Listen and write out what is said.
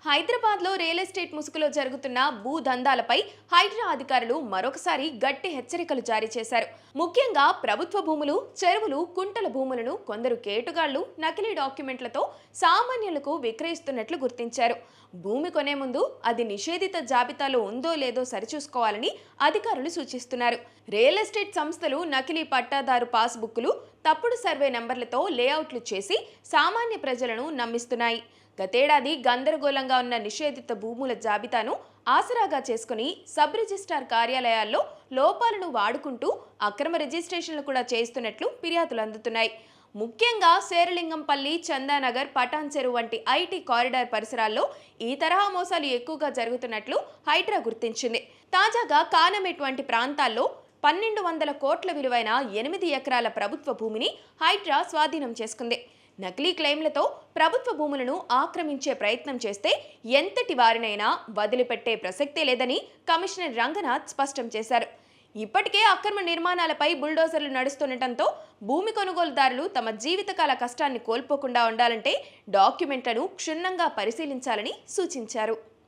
హైదరాబాద్లో real estate ముసుగులో జరుగుతున్న భూదందాలపై హైడ్రా అధికారులు మరొకసారి గట్టి హెచ్చరికలు జారీ చేశారు. ముఖ్యంగా ప్రభుత్వ భూములు, చెరువులు, కుంటల భూములను కొందరు కేటుగాళ్లు నకిలీ డాక్యుమెంట్లతో సామాన్యులకు విక్రయిస్తున్నట్లు గుర్తించారు. భూమి కొనే ముందు అది నిషేధిత జాబితాలో ఉందో లేదో సరిచూసుకోవాలని అధికారులు సూచిస్తున్నారు. రియల్ ఎస్టేట్ సంస్థలు నకిలీ పట్టాదారు పాస్బుక్లు, తప్పుడు సర్వే నంబర్లతో లేఅవుట్లు చేసి సామాన్య ప్రజలను నమ్మిస్తున్నాయి. గతేడాది గందరగోళంగా ఉన్న నిషేధిత భూముల జాబితాను ఆసరాగా చేసుకుని సబ్ రిజిస్ట్రార్ కార్యాలయాల్లో లోపాలను వాడుకుంటూ అక్రమ రిజిస్ట్రేషన్లు కూడా చేస్తున్నట్లు ఫిర్యాదులు అందుతున్నాయి. ముఖ్యంగా శేరలింగంపల్లి, చందానగర్, పటాన్ చెరువు వంటి ఐటీ కారిడార్ పరిసరాల్లో ఈ తరహా మోసాలు ఎక్కువగా జరుగుతున్నట్లు హైడ్రా గుర్తించింది. తాజాగా కానమేట్ వంటి ప్రాంతాల్లో 1200 కోట్ల విలువైన 8 ఎకరాల ప్రభుత్వ భూమిని హైడ్రా స్వాధీనం చేసుకుంది. నకిలీ క్లెయిమ్లతో ప్రభుత్వ భూములను ఆక్రమించే ప్రయత్నం చేస్తే ఎంతటి వారినైనా వదిలిపెట్టే ప్రసక్తే లేదని కమిషనర్ రంగనాథ్ స్పష్టం చేశారు. ఇప్పటికే అక్రమ నిర్మాణాలపై బుల్డోజర్లు నడుస్తుండటంతో భూమి కొనుగోలుదారులు తమ జీవితకాల కష్టాన్ని కోల్పోకుండా ఉండాలంటే డాక్యుమెంట్లను క్షుణ్ణంగా పరిశీలించాలని సూచించారు.